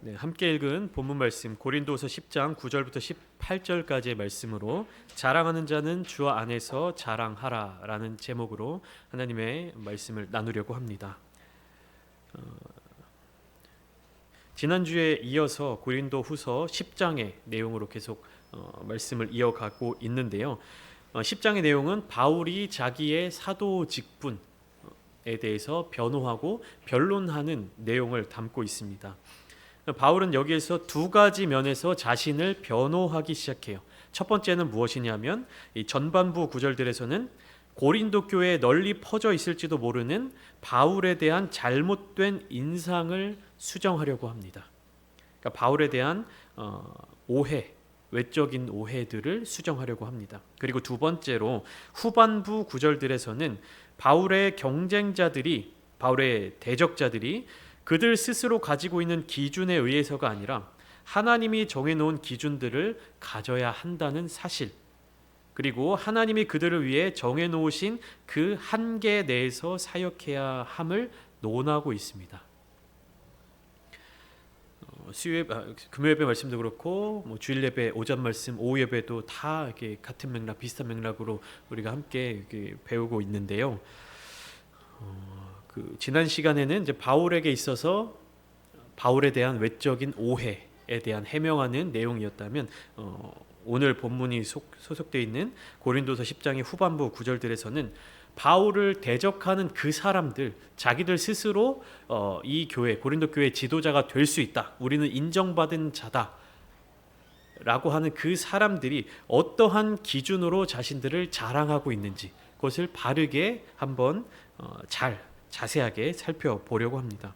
네, 함께 읽은 본문 말씀 고린도서 10장 9절부터 18절까지의 말씀으로 자랑하는 자는 주 안에서 자랑하라라는 제목으로 하나님의 말씀을 나누려고 합니다. 지난주에 이어서 고린도 후서 10장의 내용으로 계속 말씀을 이어가고 있는데요. 10장의 내용은 바울이 자기의 사도 직분에 대해서 변호하고 변론하는 내용을 담고 있습니다. 바울은 여기에서 두 가지 면에서 자신을 변호하기 시작해요. 첫 번째는 무엇이냐면 이 전반부 구절들에서는 고린도 교회에 널리 퍼져 있을지도 모르는 바울에 대한 잘못된 인상을 수정하려고 합니다. 그러니까 바울에 대한 오해, 외적인 오해들을 수정하려고 합니다. 그리고 두 번째로 후반부 구절들에서는 바울의 경쟁자들이, 바울의 대적자들이 그들 스스로 가지고 있는 기준에 의해서가 아니라 하나님이 정해놓은 기준들을 가져야 한다는 사실, 그리고 하나님이 그들을 위해 정해놓으신 그 한계 내에서 사역해야 함을 논하고 있습니다. 금요예배 말씀도 그렇고 주일 예배, 오전 말씀, 오후 예배도 다 이렇게 같은 맥락, 비슷한 맥락으로 우리가 함께 이렇게 배우고 있는데요. 지난 시간에는 이제 바울에게 있어서 바울에 대한 외적인 오해에 대한 해명하는 내용이었다면 오늘 본문이 소속되어 있는 고린도서 10장의 후반부 구절들에서는 바울을 대적하는 그 사람들, 자기들 스스로 이 교회, 고린도 교회 지도자가 될 수 있다, 우리는 인정받은 자다 라고 하는 그 사람들이 어떠한 기준으로 자신들을 자랑하고 있는지 그것을 바르게 한번 자세하게 살펴보려고 합니다.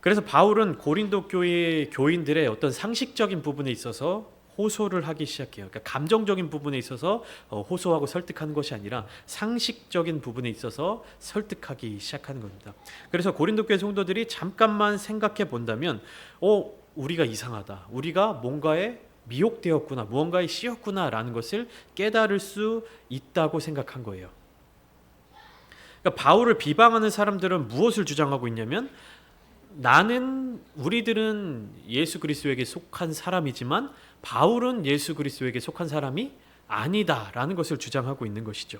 그래서 바울은 고린도 교회 교인들의 어떤 상식적인 부분에 있어서 호소를 하기 시작해요. 그러니까 감정적인 부분에 있어서 호소하고 설득하는 것이 아니라 상식적인 부분에 있어서 설득하기 시작하는 겁니다. 그래서 고린도 교회 성도들이 잠깐만 생각해 본다면 우리가 이상하다, 우리가 뭔가에 미혹되었구나, 무언가에 씌었구나 라는 것을 깨달을 수 있다고 생각한 거예요. 그러니까 바울을 비방하는 사람들은 무엇을 주장하고 있냐면, 우리들은 예수 그리스도에게 속한 사람이지만 바울은 예수 그리스도에게 속한 사람이 아니다라는 것을 주장하고 있는 것이죠.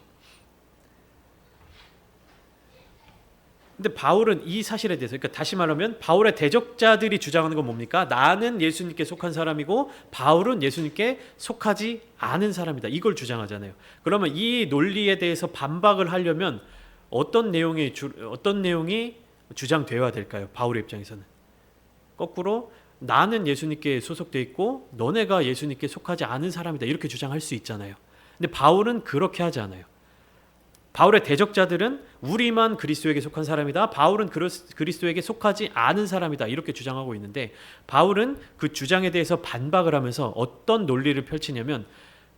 근데 바울은 이 사실에 대해서, 그러니까 다시 말하면 바울의 대적자들이 주장하는 건 뭡니까? 나는 예수님께 속한 사람이고 바울은 예수님께 속하지 않은 사람이다, 이걸 주장하잖아요. 그러면 이 논리에 대해서 반박을 하려면 어떤 내용이 주장되어야 될까요? 바울의 입장에서는 거꾸로 나는 예수님께 소속되어 있고 너네가 예수님께 속하지 않은 사람이다, 이렇게 주장할 수 있잖아요. 근데 바울은 그렇게 하지 않아요. 바울의 대적자들은 우리만 그리스도에게 속한 사람이다, 바울은 그리스도에게 속하지 않은 사람이다, 이렇게 주장하고 있는데 바울은 그 주장에 대해서 반박을 하면서 어떤 논리를 펼치냐면,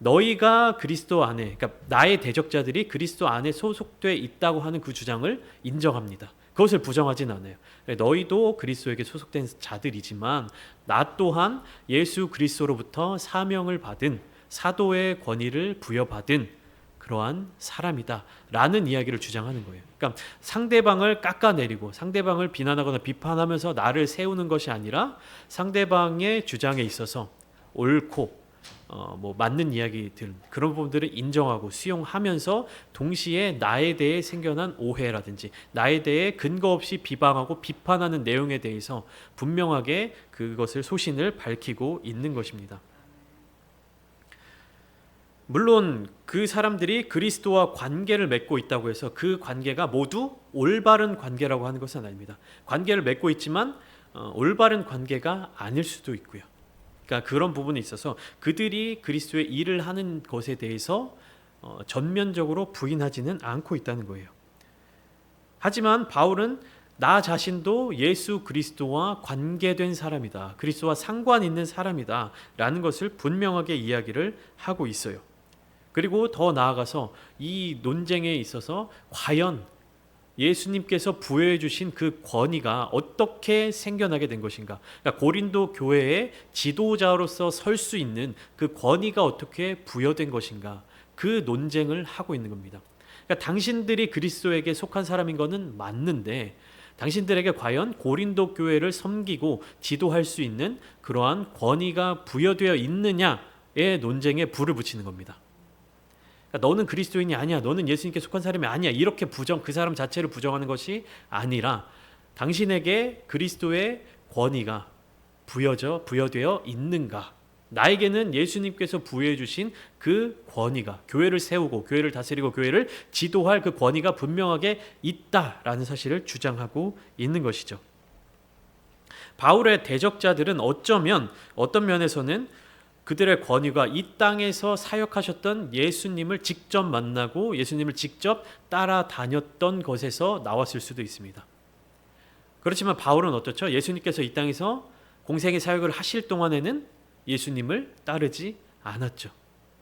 너희가 그리스도 안에, 그러니까 나의 대적자들이 그리스도 안에 소속되어 있다고 하는 그 주장을 인정합니다. 그것을 부정하진 않아요. 너희도 그리스도에게 소속된 자들이지만 나 또한 예수 그리스도로부터 사명을 받은, 사도의 권위를 부여받은 그러한 사람이다 라는 이야기를 주장하는 거예요. 그러니까 상대방을 깎아내리고 상대방을 비난하거나 비판하면서 나를 세우는 것이 아니라 상대방의 주장에 있어서 옳고 맞는 이야기들, 그런 부분들을 인정하고 수용하면서 동시에 나에 대해 생겨난 오해라든지 나에 대해 근거 없이 비방하고 비판하는 내용에 대해서 분명하게 그것을 소신을 밝히고 있는 것입니다. 물론 그 사람들이 그리스도와 관계를 맺고 있다고 해서 그 관계가 모두 올바른 관계라고 하는 것은 아닙니다. 관계를 맺고 있지만 올바른 관계가 아닐 수도 있고요. 그러니까 그런 부분에 있어서 그들이 그리스도의 일을 하는 것에 대해서 전면적으로 부인하지는 않고 있다는 거예요. 하지만 바울은 나 자신도 예수 그리스도와 관계된 사람이다, 그리스도와 상관 있는 사람이다 라는 것을 분명하게 이야기를 하고 있어요. 그리고 더 나아가서 이 논쟁에 있어서 과연 예수님께서 부여해 주신 그 권위가 어떻게 생겨나게 된 것인가, 그러니까 고린도 교회의 지도자로서 설 수 있는 그 권위가 어떻게 부여된 것인가, 그 논쟁을 하고 있는 겁니다. 그러니까 당신들이 그리스도에게 속한 사람인 것은 맞는데 당신들에게 과연 고린도 교회를 섬기고 지도할 수 있는 그러한 권위가 부여되어 있느냐의 논쟁에 불을 붙이는 겁니다. 그러니까 너는 그리스도인이 아니야, 너는 예수님께 속한 사람이 아니야, 이렇게 그 사람 자체를 부정하는 것이 아니라 당신에게 그리스도의 권위가 부여되어 있는가, 나에게는 예수님께서 부여해 주신 그 권위가, 교회를 세우고 교회를 다스리고 교회를 지도할 그 권위가 분명하게 있다라는 사실을 주장하고 있는 것이죠. 바울의 대적자들은 어쩌면 어떤 면에서는 그들의 권위가 이 땅에서 사역하셨던 예수님을 직접 만나고 예수님을 직접 따라다녔던 것에서 나왔을 수도 있습니다. 그렇지만 바울은 어떻죠? 예수님께서 이 땅에서 공생의 사역을 하실 동안에는 예수님을 따르지 않았죠.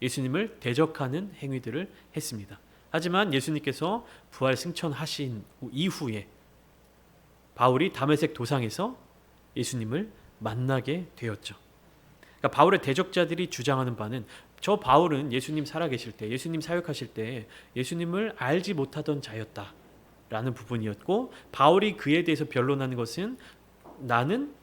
예수님을 대적하는 행위들을 했습니다. 하지만 예수님께서 부활 승천하신 이후에 바울이 다메섹 도상에서 예수님을 만나게 되었죠. 그러니까 바울의 대적자들이 주장하는 바는 저 바울은 예수님 살아계실 때, 예수님 사역하실 때 예수님을 알지 못하던 자였다라는 부분이었고, 바울이 그에 대해서 변론하는 것은 나는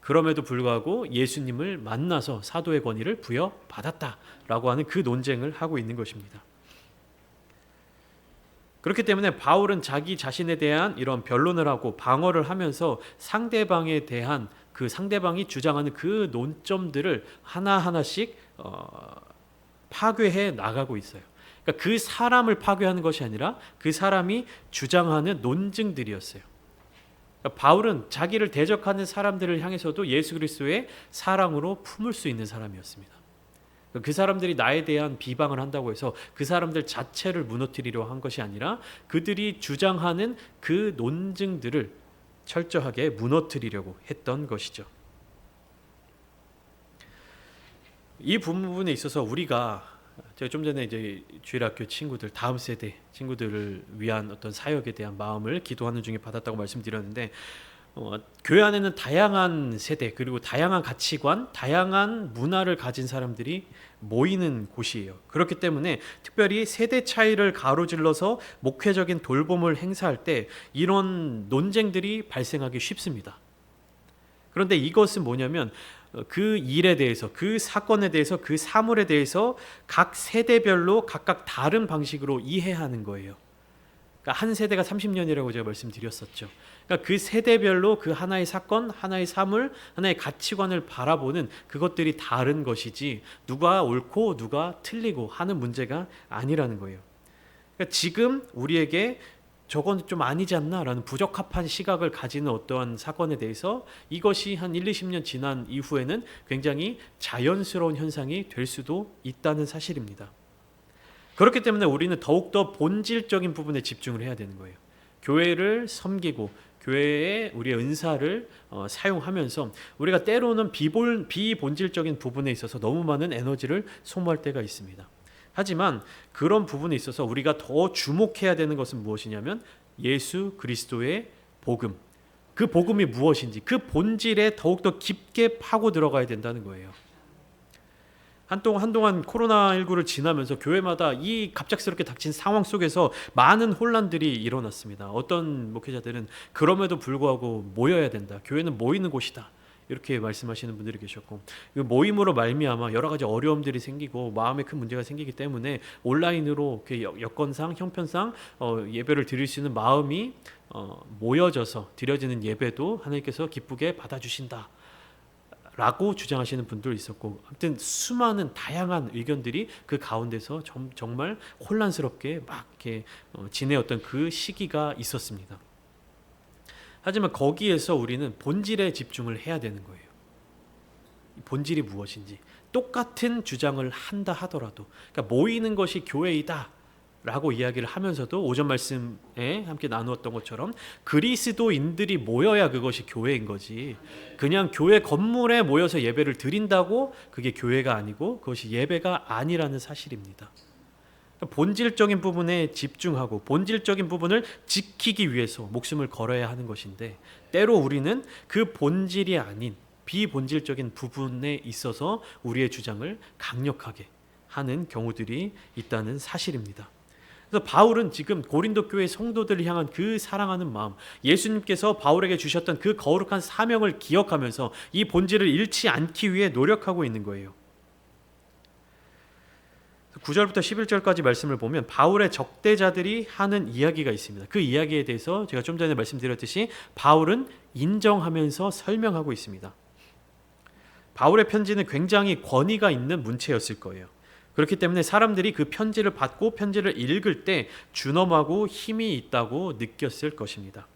그럼에도 불구하고 예수님을 만나서 사도의 권위를 부여받았다라고 하는 그 논쟁을 하고 있는 것입니다. 그렇기 때문에 바울은 자기 자신에 대한 이런 변론을 하고 방어를 하면서 상대방에 대한 그 상대방이 주장하는 그 논점들을 하나하나씩 파괴해 나가고 있어요. 그러니까 그 사람을 파괴하는 것이 아니라 그 사람이 주장하는 논증들이었어요. 그러니까 바울은 자기를 대적하는 사람들을 향해서도 예수 그리스도의 사랑으로 품을 수 있는 사람이었습니다. 그 사람들이 나에 대한 비방을 한다고 해서 그 사람들 자체를 무너뜨리려 한 것이 아니라 그들이 주장하는 그 논증들을 철저하게 무너뜨리려고 했던 것이죠. 이 부분에 있어서 우리가, 제가 좀 전에 이제 주일학교 친구들, 다음 세대 친구들을 위한 어떤 사역에 대한 마음을 기도하는 중에 받았다고 말씀드렸는데, 교회 안에는 다양한 세대, 그리고 다양한 가치관, 다양한 문화를 가진 사람들이 모이는 곳이에요. 그렇기 때문에 특별히 세대 차이를 가로질러서 목회적인 돌봄을 행사할 때 이런 논쟁들이 발생하기 쉽습니다. 그런데 이것은 뭐냐면 그 일에 대해서, 그 사건에 대해서, 그 사물에 대해서 각 세대별로 각각 다른 방식으로 이해하는 거예요. 그러니까 한 세대가 30년이라고 제가 말씀드렸었죠. 그러니까 그 세대별로 그 하나의 사건, 하나의 사물, 하나의 가치관을 바라보는 그것들이 다른 것이지 누가 옳고 누가 틀리고 하는 문제가 아니라는 거예요. 그러니까 지금 우리에게 저건 좀 아니지 않나 라는 부적합한 시각을 가지는 어떠한 사건에 대해서 이것이 한 1, 20년 지난 이후에는 굉장히 자연스러운 현상이 될 수도 있다는 사실입니다. 그렇기 때문에 우리는 더욱더 본질적인 부분에 집중을 해야 되는 거예요. 교회를 섬기고 교회에 우리의 은사를 사용하면서 우리가 때로는 비본질적인 부분에 있어서 너무 많은 에너지를 소모할 때가 있습니다. 하지만 그런 부분에 있어서 우리가 더 주목해야 되는 것은 무엇이냐면 예수 그리스도의 복음, 그 복음이 무엇인지 그 본질에 더욱더 깊게 파고 들어가야 된다는 거예요. 한동안 코로나19를 지나면서 교회마다 이 갑작스럽게 닥친 상황 속에서 많은 혼란들이 일어났습니다. 어떤 목회자들은 그럼에도 불구하고 모여야 된다, 교회는 모이는 곳이다, 이렇게 말씀하시는 분들이 계셨고, 모임으로 말미암아 여러 가지 어려움들이 생기고 마음에 큰 문제가 생기기 때문에 온라인으로 여건상 형편상 예배를 드릴 수 있는 마음이 모여져서 드려지는 예배도 하나님께서 기쁘게 받아주신다 라고 주장하시는 분도 있었고, 아무튼 수많은 다양한 의견들이 그 가운데서 정말 혼란스럽게 막 이렇게 지내었던 그 시기가 있었습니다. 하지만 거기에서 우리는 본질에 집중을 해야 되는 거예요. 본질이 무엇인지. 똑같은 주장을 한다 하더라도, 그러니까 모이는 것이 교회이다 라고 이야기를 하면서도 오전 말씀에 함께 나누었던 것처럼 그리스도인들이 모여야 그것이 교회인 거지, 그냥 교회 건물에 모여서 예배를 드린다고 그게 교회가 아니고 그것이 예배가 아니라는 사실입니다. 본질적인 부분에 집중하고 본질적인 부분을 지키기 위해서 목숨을 걸어야 하는 것인데, 때로 우리는 그 본질이 아닌 비본질적인 부분에 있어서 우리의 주장을 강력하게 하는 경우들이 있다는 사실입니다. 그래서 바울은 지금 고린도 교회 성도들을 향한 그 사랑하는 마음, 예수님께서 바울에게 주셨던 그 거룩한 사명을 기억하면서 이 본질을 잃지 않기 위해 노력하고 있는 거예요. 9절부터 11절까지 말씀을 보면 바울의 적대자들이 하는 이야기가 있습니다. 그 이야기에 대해서 제가 좀 전에 말씀드렸듯이 바울은 인정하면서 설명하고 있습니다. 바울의 편지는 굉장히 권위가 있는 문체였을 거예요. 그렇기 때문에 사람들이 그 편지를 받고 편지를 읽을 때 준엄하고 힘이 있다고 느꼈을 것입니다.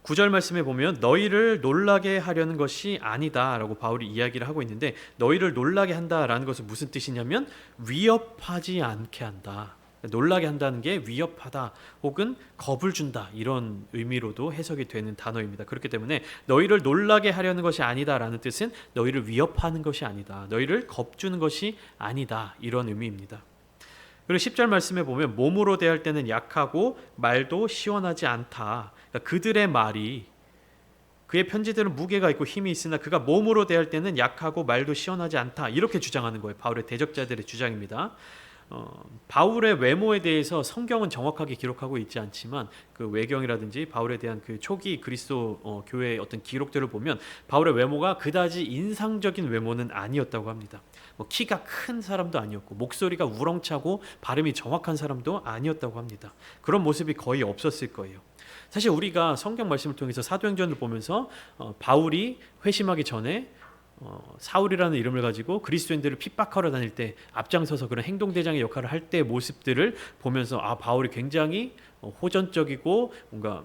9절 말씀에 보면 너희를 놀라게 하려는 것이 아니다 라고 바울이 이야기를 하고 있는데, 너희를 놀라게 한다라는 것은 무슨 뜻이냐면 위협하지 않게 한다. 놀라게 한다는 게 위협하다 혹은 겁을 준다, 이런 의미로도 해석이 되는 단어입니다. 그렇기 때문에 너희를 놀라게 하려는 것이 아니다 라는 뜻은 너희를 위협하는 것이 아니다, 너희를 겁주는 것이 아니다, 이런 의미입니다. 그리고 10절 말씀에 보면 몸으로 대할 때는 약하고 말도 시원하지 않다. 그러니까 그들의 말이, 그의 편지들은 무게가 있고 힘이 있으나 그가 몸으로 대할 때는 약하고 말도 시원하지 않다, 이렇게 주장하는 거예요. 바울의 대적자들의 주장입니다. 바울의 외모에 대해서 성경은 정확하게 기록하고 있지 않지만 그 외경이라든지 바울에 대한 그 초기 그리스도 교회의 어떤 기록들을 보면 바울의 외모가 그다지 인상적인 외모는 아니었다고 합니다. 키가 큰 사람도 아니었고 목소리가 우렁차고 발음이 정확한 사람도 아니었다고 합니다. 그런 모습이 거의 없었을 거예요. 사실 우리가 성경 말씀을 통해서 사도행전을 보면서 바울이 회심하기 전에 사울이라는 이름을 가지고 그리스도인들을 핍박하러 다닐 때 앞장서서 그런 행동대장의 역할을 할 때의 모습들을 보면서 바울이 굉장히 호전적이고 뭔가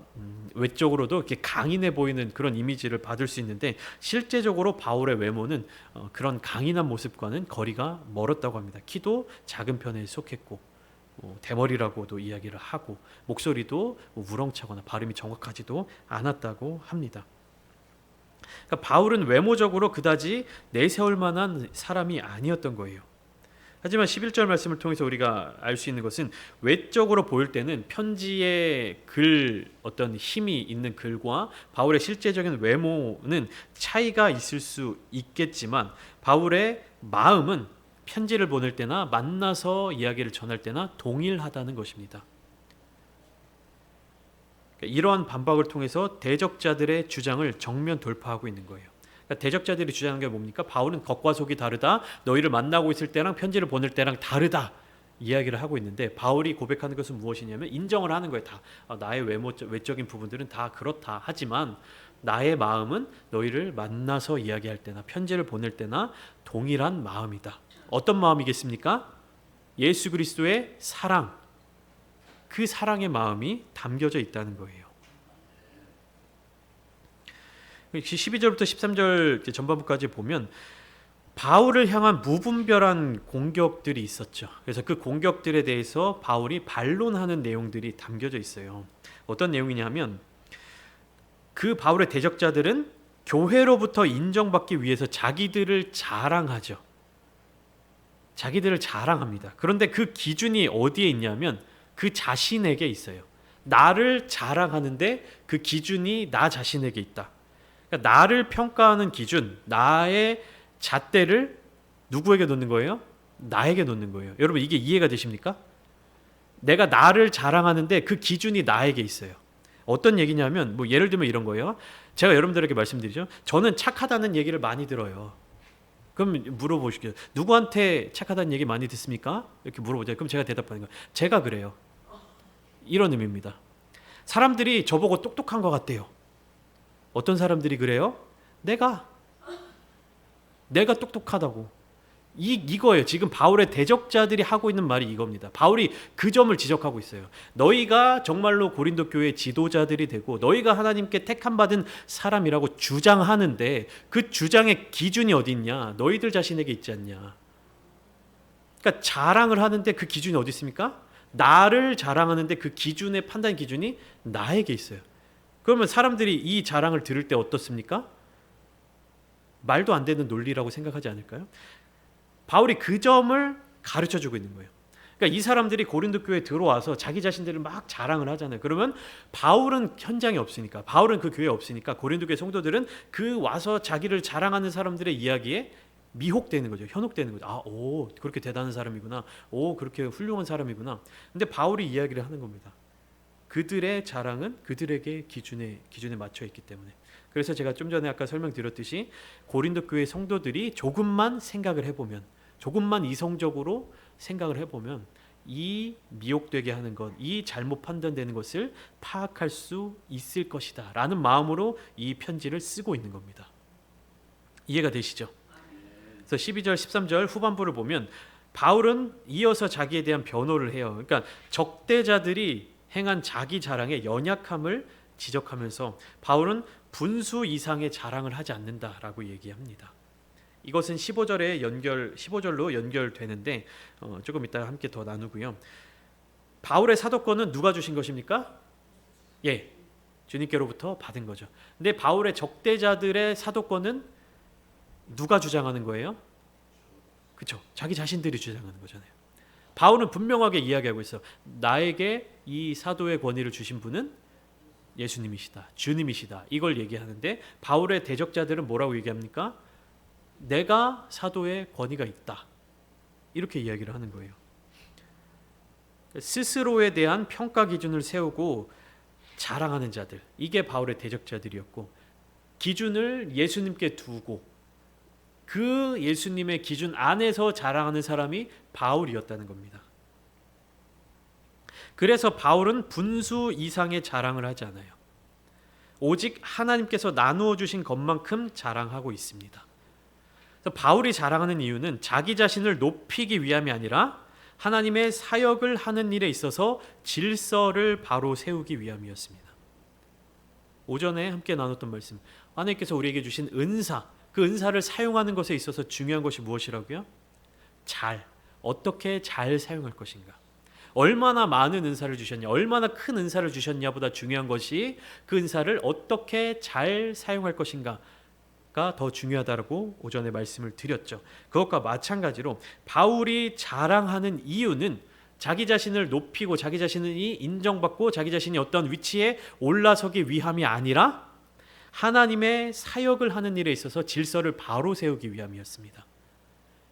외적으로도 이렇게 강인해 보이는 그런 이미지를 받을 수 있는데, 실제적으로 바울의 외모는 그런 강인한 모습과는 거리가 멀었다고 합니다. 키도 작은 편에 속했고 대머리라고도 이야기를 하고 목소리도 우렁차거나 발음이 정확하지도 않았다고 합니다. 그러니까 바울은 외모적으로 그다지 내세울 만한 사람이 아니었던 거예요. 하지만 11절 말씀을 통해서 우리가 알 수 있는 것은 외적으로 보일 때는 편지의 글, 어떤 힘이 있는 글과 바울의 실제적인 외모는 차이가 있을 수 있겠지만 바울의 마음은 편지를 보낼 때나 만나서 이야기를 전할 때나 동일하다는 것입니다. 이러한 반박을 통해서 대적자들의 주장을 정면 돌파하고 있는 거예요. 그러니까 대적자들이 주장하는 게 뭡니까? 바울은 겉과 속이 다르다, 너희를 만나고 있을 때랑 편지를 보낼 때랑 다르다, 이야기를 하고 있는데, 바울이 고백하는 것은 무엇이냐면 인정을 하는 거예요. 다 나의 외적인 부분들은 다 그렇다, 하지만 나의 마음은 너희를 만나서 이야기할 때나 편지를 보낼 때나 동일한 마음이다. 어떤 마음이겠습니까? 예수 그리스도의 사랑, 그 사랑의 마음이 담겨져 있다는 거예요. 12절부터 13절 전반부까지 보면 바울을 향한 무분별한 공격들이 있었죠. 그래서 그 공격들에 대해서 바울이 반론하는 내용들이 담겨져 있어요. 어떤 내용이냐면 그 바울의 대적자들은 교회로부터 인정받기 위해서 자기들을 자랑하죠. 자기들을 자랑합니다. 그런데 그 기준이 어디에 있냐면 그 자신에게 있어요. 나를 자랑하는데 그 기준이 나 자신에게 있다. 그러니까 나를 평가하는 기준, 나의 잣대를 누구에게 놓는 거예요? 나에게 놓는 거예요. 여러분, 이게 이해가 되십니까? 내가 나를 자랑하는데 그 기준이 나에게 있어요. 어떤 얘기냐면 예를 들면 이런 거예요. 제가 여러분들에게 말씀드리죠. 저는 착하다는 얘기를 많이 들어요. 그럼 물어보시게요. 누구한테 착하다는 얘기 많이 듣습니까? 이렇게 물어보죠. 그럼 제가 대답하는 거예요. 제가 그래요. 이런 의미입니다. 사람들이 저보고 똑똑한 것 같대요. 어떤 사람들이 그래요? 내가 똑똑하다고. 이거예요. 지금 바울의 대적자들이 하고 있는 말이 이겁니다. 바울이 그 점을 지적하고 있어요. 너희가 정말로 고린도 교회의 지도자들이 되고 너희가 하나님께 택함 받은 사람이라고 주장하는데 그 주장의 기준이 어디 있냐? 너희들 자신에게 있지 않냐? 그러니까 자랑을 하는데 그 기준이 어디 있습니까? 나를 자랑하는데 그 기준의 판단 기준이 나에게 있어요. 그러면 사람들이 이 자랑을 들을 때 어떻습니까? 말도 안 되는 논리라고 생각하지 않을까요? 바울이 그 점을 가르쳐주고 있는 거예요. 그러니까 이 사람들이 고린도 교회에 들어와서 자기 자신들을 막 자랑을 하잖아요. 그러면 바울은 현장에 없으니까, 바울은 그 교회에 없으니까 고린도 교회 성도들은 그 와서 자기를 자랑하는 사람들의 이야기에 미혹되는 거죠. 현혹되는 거죠. 아, 오, 그렇게 대단한 사람이구나. 오, 그렇게 훌륭한 사람이구나. 근데 바울이 이야기를 하는 겁니다. 그들의 자랑은 그들에게 기준에 맞춰 있기 때문에. 그래서 제가 좀 전에 아까 설명드렸듯이 고린도 교회 성도들이 조금만 생각을 해보면, 조금만 이성적으로 생각을 해보면 이 미혹되게 하는 것, 이 잘못 판단되는 것을 파악할 수 있을 것이다 라는 마음으로 이 편지를 쓰고 있는 겁니다. 이해가 되시죠? 그래서 12절 13절 후반부를 보면 바울은 이어서 자기에 대한 변호를 해요. 그러니까 적대자들이 행한 자기 자랑의 연약함을 지적하면서 바울은 분수 이상의 자랑을 하지 않는다라고 얘기합니다. 이것은 15절로 연결되는데 조금 이따가 함께 더 나누고요. 바울의 사도권은 누가 주신 것입니까? 예, 주님께로부터 받은 거죠. 근데 바울의 적대자들의 사도권은 누가 주장하는 거예요? 그렇죠. 자기 자신들이 주장하는 거잖아요. 바울은 분명하게 이야기하고 있어. 나에게 이 사도의 권위를 주신 분은 예수님이시다. 주님이시다. 이걸 얘기하는데 바울의 대적자들은 뭐라고 얘기합니까? 내가 사도의 권위가 있다. 이렇게 이야기를 하는 거예요. 스스로에 대한 평가 기준을 세우고 자랑하는 자들. 이게 바울의 대적자들이었고 기준을 예수님께 두고 그 예수님의 기준 안에서 자랑하는 사람이 바울이었다는 겁니다. 그래서 바울은 분수 이상의 자랑을 하지 않아요. 오직 하나님께서 나누어 주신 것만큼 자랑하고 있습니다. 그래서 바울이 자랑하는 이유는 자기 자신을 높이기 위함이 아니라 하나님의 사역을 하는 일에 있어서 질서를 바로 세우기 위함이었습니다. 오전에 함께 나눴던 말씀, 하나님께서 우리에게 주신 은사, 그 은사를 사용하는 것에 있어서 중요한 것이 무엇이라고요? 어떻게 잘 사용할 것인가. 얼마나 많은 은사를 주셨냐, 얼마나 큰 은사를 주셨냐보다 중요한 것이 그 은사를 어떻게 잘 사용할 것인가가 더 중요하다고 오전에 말씀을 드렸죠. 그것과 마찬가지로 바울이 자랑하는 이유는 자기 자신을 높이고 자기 자신이 인정받고 자기 자신이 어떤 위치에 올라서기 위함이 아니라 하나님의 사역을 하는 일에 있어서 질서를 바로 세우기 위함이었습니다.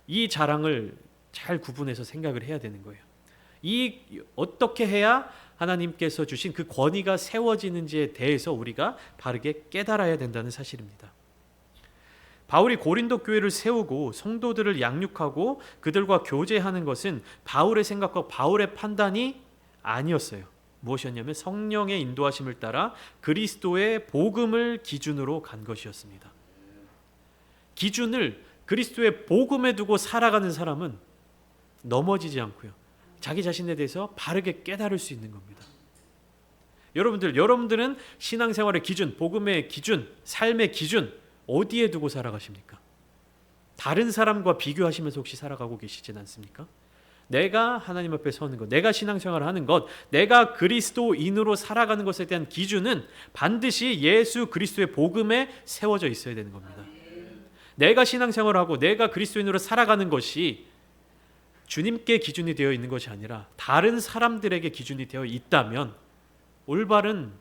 이 자랑을 잘 구분해서 생각을 해야 되는 거예요. 어떻게 해야 하나님께서 주신 그 권위가 세워지는지에 대해서 우리가 바르게 깨달아야 된다는 사실입니다. 바울이 고린도 교회를 세우고 성도들을 양육하고 그들과 교제하는 것은 바울의 생각과 바울의 판단이 아니었어요. 무엇이었냐면 성령의 인도하심을 따라 그리스도의 복음을 기준으로 간 것이었습니다. 기준을 그리스도의 복음에 두고 살아가는 사람은 넘어지지 않고요. 자기 자신에 대해서 바르게 깨달을 수 있는 겁니다. 여러분들은 신앙생활의 기준, 복음의 기준, 삶의 기준 어디에 두고 살아가십니까? 다른 사람과 비교하시면서 혹시 살아가고 계시진 않습니까? 내가 하나님 앞에 서는 것, 내가 신앙생활을 하는 것, 내가 그리스도인으로 살아가는 것에 대한 기준은 반드시 예수 그리스도의 복음에 세워져 있어야 되는 겁니다. 내가 신앙생활을 하고 내가 그리스도인으로 살아가는 것이 주님께 기준이 되어 있는 것이 아니라 다른 사람들에게 기준이 되어 있다면 올바른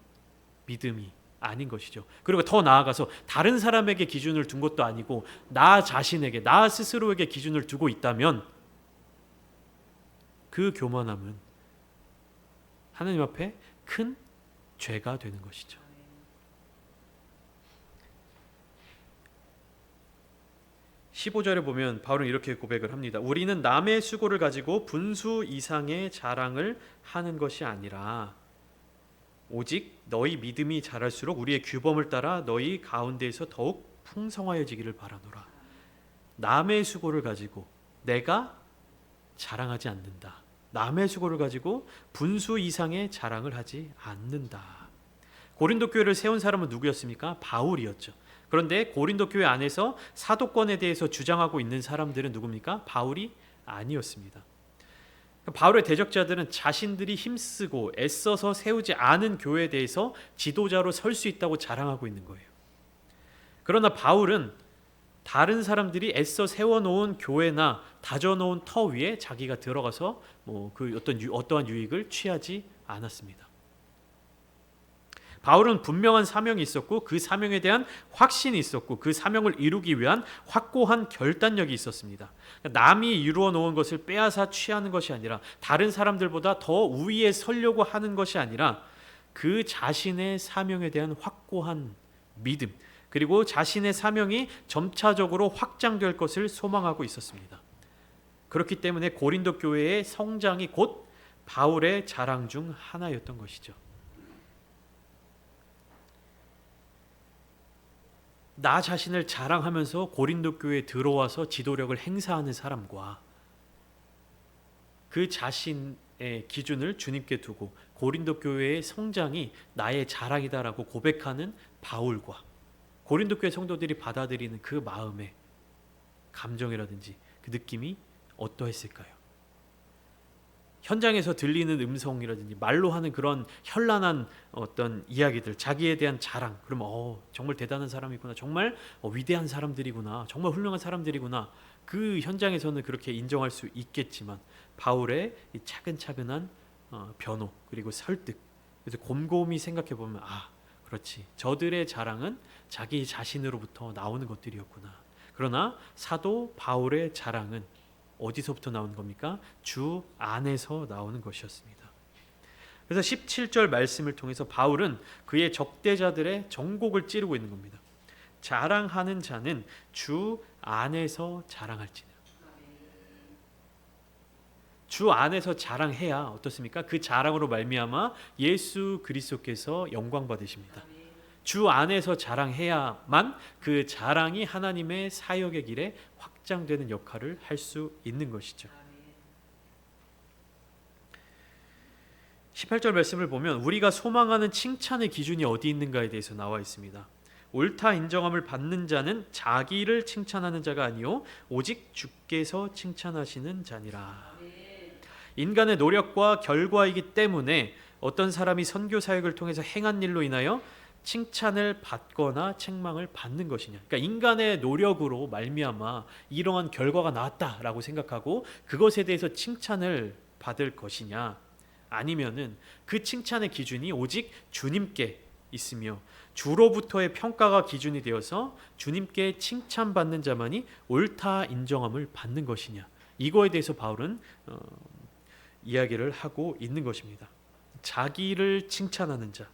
믿음이 아닌 것이죠. 그리고 더 나아가서 다른 사람에게 기준을 둔 것도 아니고 나 자신에게, 나 스스로에게 기준을 두고 있다면 그 교만함은 하나님 앞에 큰 죄가 되는 것이죠. 15절에 보면 바울은 이렇게 고백을 합니다. 우리는 남의 수고를 가지고 분수 이상의 자랑을 하는 것이 아니라 오직 너희 믿음이 자랄수록 우리의 규범을 따라 너희 가운데에서 더욱 풍성하여지기를 바라노라. 남의 수고를 가지고 내가 자랑하지 않는다. 남의 수고를 가지고 분수 이상의 자랑을 하지 않는다. 고린도 교회를 세운 사람은 누구였습니까? 바울이었죠. 그런데 고린도 교회 안에서 사도권에 대해서 주장하고 있는 사람들은 누굽니까? 바울이 아니었습니다. 바울의 대적자들은 자신들이 힘쓰고 애써서 세우지 않은 교회에 대해서 지도자로 설 수 있다고 자랑하고 있는 거예요. 그러나 바울은 다른 사람들이 애써 세워놓은 교회나 다져놓은 터 위에 자기가 들어가서 그 어떠한 유익을 취하지 않았습니다. 바울은 분명한 사명이 있었고 그 사명에 대한 확신이 있었고 그 사명을 이루기 위한 확고한 결단력이 있었습니다. 남이 이루어 놓은 것을 빼앗아 취하는 것이 아니라 다른 사람들보다 더 우위에 서려고 하는 것이 아니라 그 자신의 사명에 대한 확고한 믿음, 그리고 자신의 사명이 점차적으로 확장될 것을 소망하고 있었습니다. 그렇기 때문에 고린도 교회의 성장이 곧 바울의 자랑 중 하나였던 것이죠. 나 자신을 자랑하면서 고린도 교회에 들어와서 지도력을 행사하는 사람과 그 자신의 기준을 주님께 두고 고린도 교회의 성장이 나의 자랑이다라고 고백하는 바울과 고린도 교회 성도들이 받아들이는 그 마음의 감정이라든지 그 느낌이 어떠했을까요? 현장에서 들리는 음성이라든지 말로 하는 그런 현란한 어떤 이야기들, 자기에 대한 자랑, 그러면 정말 대단한 사람이구나, 정말 위대한 사람들이구나, 정말 훌륭한 사람들이구나, 그 현장에서는 그렇게 인정할 수 있겠지만 바울의 이 차근차근한 변호 그리고 설득, 그래서 곰곰이 생각해 보면 그렇지, 저들의 자랑은 자기 자신으로부터 나오는 것들이었구나. 그러나 사도 바울의 자랑은 어디서부터 나오는 겁니까? 주 안에서 나오는 것이었습니다. 그래서 17절 말씀을 통해서 바울은 그의 적대자들의 정곡을 찌르고 있는 겁니다. 자랑하는 자는 주 안에서 자랑할지니라. 주 안에서 자랑해야 어떻습니까? 그 자랑으로 말미암아 예수 그리스도께서 영광 받으십니다. 주 안에서 자랑해야만 그 자랑이 하나님의 사역의 길에 확장되는 역할을 할 수 있는 것이죠. 18절 말씀을 보면 우리가 소망하는 칭찬의 기준이 어디 있는가에 대해서 나와 있습니다. 옳다 인정함을 받는 자는 자기를 칭찬하는 자가 아니요 오직 주께서 칭찬하시는 자니라. 인간의 노력과 결과이기 때문에 어떤 사람이 선교 사역을 통해서 행한 일로 인하여 칭찬을 받거나 책망을 받는 것이냐, 그러니까 인간의 노력으로 말미암아 이러한 결과가 나왔다라고 생각하고 그것에 대해서 칭찬을 받을 것이냐, 아니면은 그 칭찬의 기준이 오직 주님께 있으며 주로부터의 평가가 기준이 되어서 주님께 칭찬받는 자만이 옳다 인정함을 받는 것이냐, 이거에 대해서 바울은 이야기를 하고 있는 것입니다. 자기를 칭찬하는 자,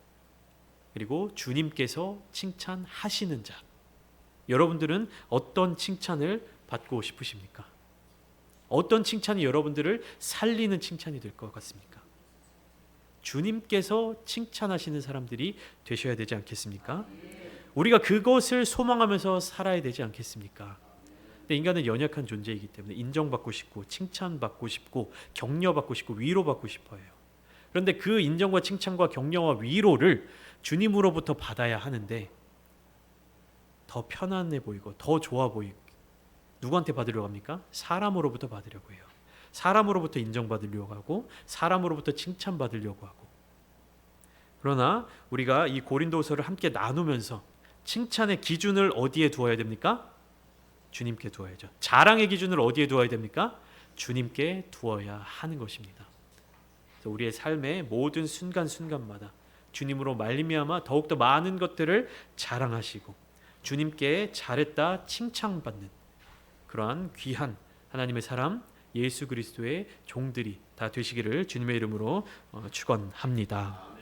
그리고 주님께서 칭찬하시는 자, 여러분들은 어떤 칭찬을 받고 싶으십니까? 어떤 칭찬이 여러분들을 살리는 칭찬이 될 것 같습니까? 주님께서 칭찬하시는 사람들이 되셔야 되지 않겠습니까? 우리가 그것을 소망하면서 살아야 되지 않겠습니까? 근데 인간은 연약한 존재이기 때문에 인정받고 싶고 칭찬받고 싶고 격려받고 싶고 위로받고 싶어요. 그런데 그 인정과 칭찬과 격려와 위로를 주님으로부터 받아야 하는데 더 편안해 보이고 더 좋아 보이고 누구한테 받으려고 합니까? 사람으로부터 받으려고 해요. 사람으로부터 인정받으려고 하고 사람으로부터 칭찬받으려고 하고. 그러나 우리가 이 고린도서를 함께 나누면서 칭찬의 기준을 어디에 두어야 됩니까? 주님께 두어야죠. 자랑의 기준을 어디에 두어야 됩니까? 주님께 두어야 하는 것입니다. 그래서 우리의 삶의 모든 순간순간마다 주님으로 말미암아 더욱더 많은 것들을 자랑하시고 주님께 잘했다 칭찬받는 그러한 귀한 하나님의 사람 예수 그리스도의 종들이 다 되시기를 주님의 이름으로 축원합니다.